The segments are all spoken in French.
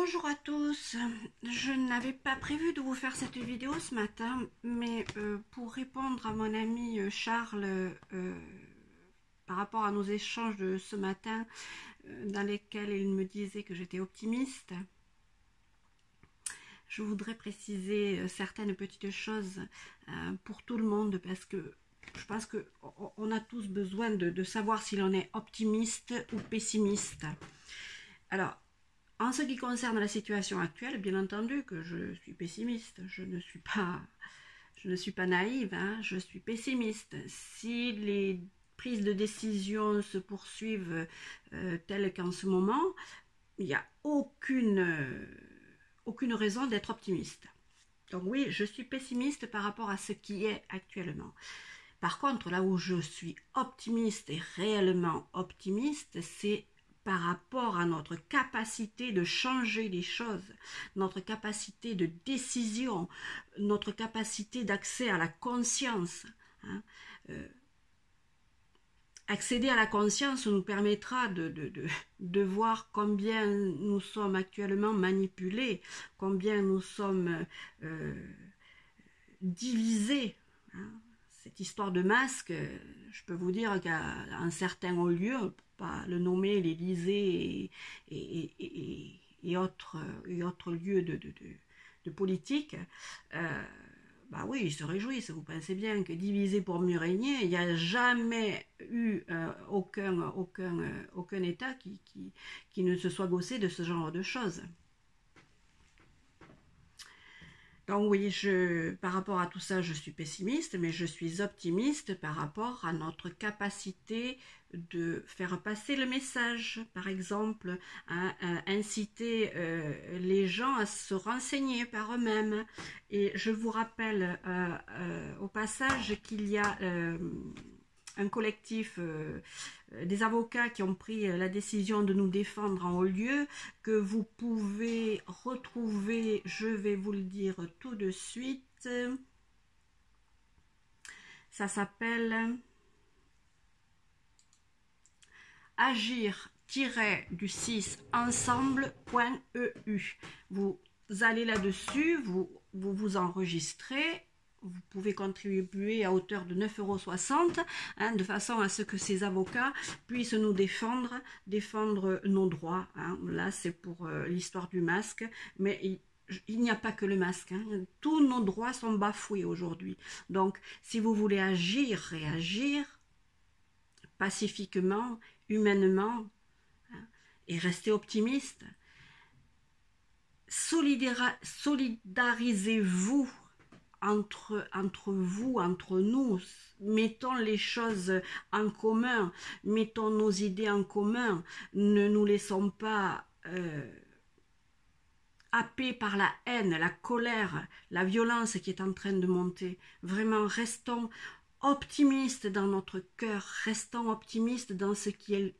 Bonjour à tous, je n'avais pas prévu de vous faire cette vidéo ce matin, mais pour répondre à mon ami Charles par rapport à nos échanges de ce matin dans lesquels il me disait que j'étais optimiste, je voudrais préciser certaines petites choses pour tout le monde parce que je pense qu'on a tous besoin de savoir si l'on est optimiste ou pessimiste. Alors, en ce qui concerne la situation actuelle, bien entendu que je suis pessimiste, je ne suis pas naïve, hein, je suis pessimiste. Si les prises de décision se poursuivent telles qu'en ce moment, il n'y a aucune raison d'être optimiste. Donc oui, je suis pessimiste par rapport à ce qui est actuellement. Par contre, là où je suis optimiste et réellement optimiste, c'est par rapport à notre capacité de changer les choses, notre capacité de décision, notre capacité d'accès à la conscience. Hein. Accéder à la conscience nous permettra de voir combien nous sommes actuellement manipulés, combien nous sommes divisés. Hein. Cette histoire de masque, je peux vous dire qu'à un certain lieu, pas le nommer, l'Élysée et autres lieux de politique, bah oui, ils se réjouissent. Vous pensez bien que diviser pour mieux régner, il n'y a jamais eu aucun État qui ne se soit gaussé de ce genre de choses. Donc oui, par rapport à tout ça, je suis pessimiste, mais je suis optimiste par rapport à notre capacité de faire passer le message. Par exemple, inciter les gens à se renseigner par eux-mêmes. Et je vous rappelle au passage qu'il y a un collectif des avocats qui ont pris la décision de nous défendre en haut lieu, que vous pouvez retrouver, je vais vous le dire tout de suite, ça s'appelle agir-du6 ensemble.eu. Vous allez là-dessus, vous enregistrez. Vous pouvez contribuer à hauteur de 9,60 €, hein, de façon à ce que ces avocats puissent nous défendre nos droits. Hein. Là, c'est pour l'histoire du masque, mais il n'y a pas que le masque. Hein. Tous nos droits sont bafoués aujourd'hui. Donc, si vous voulez agir, réagir pacifiquement, humainement, hein, et rester optimiste, solidarisez-vous entre vous, entre nous, mettons les choses en commun, mettons nos idées en commun, ne nous laissons pas happés par la haine, la colère, la violence qui est en train de monter. Vraiment, restons optimistes dans notre cœur, restons optimistes dans ce qu'il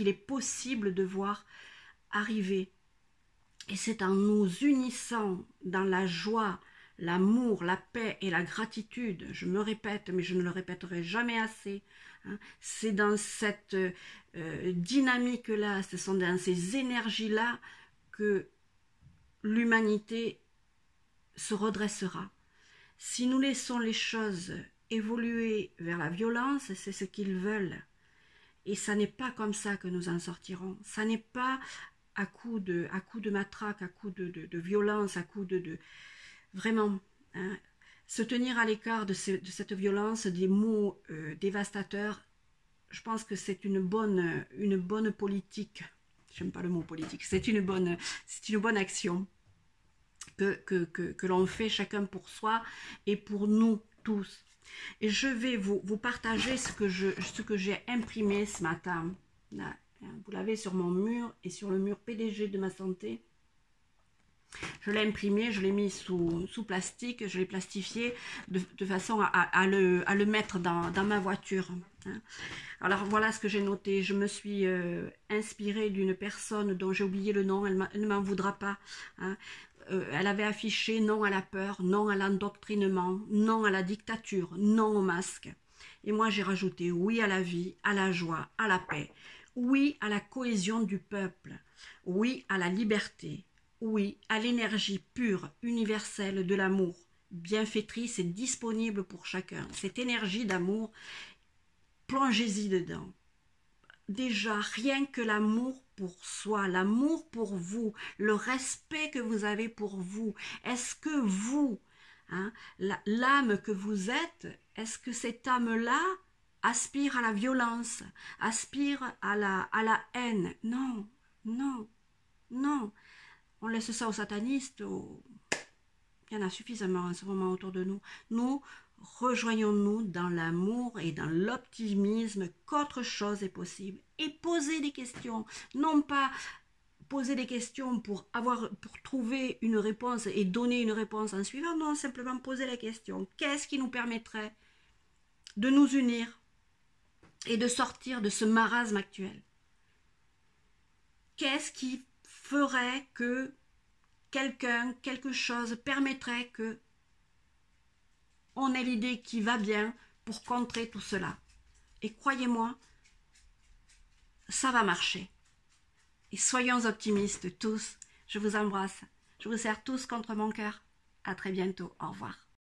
est possible de voir arriver. Et c'est en nous unissant dans la joie, l'amour, la paix et la gratitude, je me répète, mais je ne le répéterai jamais assez, hein, c'est dans cette dynamique-là, ce sont dans ces énergies-là que l'humanité se redressera. Si nous laissons les choses évoluer vers la violence, c'est ce qu'ils veulent. Et ça n'est pas comme ça que nous en sortirons. Ça n'est pas à coup de matraque, à coup de violence, à coup de vraiment, hein, se tenir à l'écart de cette violence, des mots dévastateurs. Je pense que c'est une bonne politique. J'aime pas le mot politique. C'est une bonne action que l'on fait chacun pour soi et pour nous tous. Et je vais vous partager ce que j'ai imprimé ce matin. Là, vous l'avez sur mon mur et sur le mur PDG de ma santé. Je l'ai imprimé, je l'ai mis sous plastique, je l'ai plastifié de façon à le mettre dans ma voiture. Hein. Alors voilà ce que j'ai noté. Je me suis inspirée d'une personne dont j'ai oublié le nom, elle ne m'en voudra pas. Hein. Elle avait affiché non à la peur, non à l'endoctrinement, non à la dictature, non au masque. Et moi j'ai rajouté oui à la vie, à la joie, à la paix, oui à la cohésion du peuple, oui à la liberté, oui à l'énergie pure, universelle de l'amour, bienfaitrice et disponible pour chacun. Cette énergie d'amour, plongez-y dedans. Déjà, rien que l'amour pour soi, l'amour pour vous, le respect que vous avez pour vous, est-ce que vous, hein, l'âme que vous êtes, est-ce que cette âme-là aspire à la violence, aspire à la haine? Non, non, non. On laisse ça aux satanistes, il y en a suffisamment en ce moment autour de nous. Nous, rejoignons-nous dans l'amour et dans l'optimisme qu'autre chose est possible. Et poser des questions, non pas poser des questions pour trouver une réponse et donner une réponse en suivant, non, simplement poser la question. Qu'est-ce qui nous permettrait de nous unir et de sortir de ce marasme actuel? Qu'est-ce qui ferait que quelqu'un, quelque chose permettrait que on ait l'idée qui va bien pour contrer tout cela? Et croyez-moi, ça va marcher. Et soyons optimistes tous. Je vous embrasse. Je vous serre tous contre mon cœur. À très bientôt. Au revoir.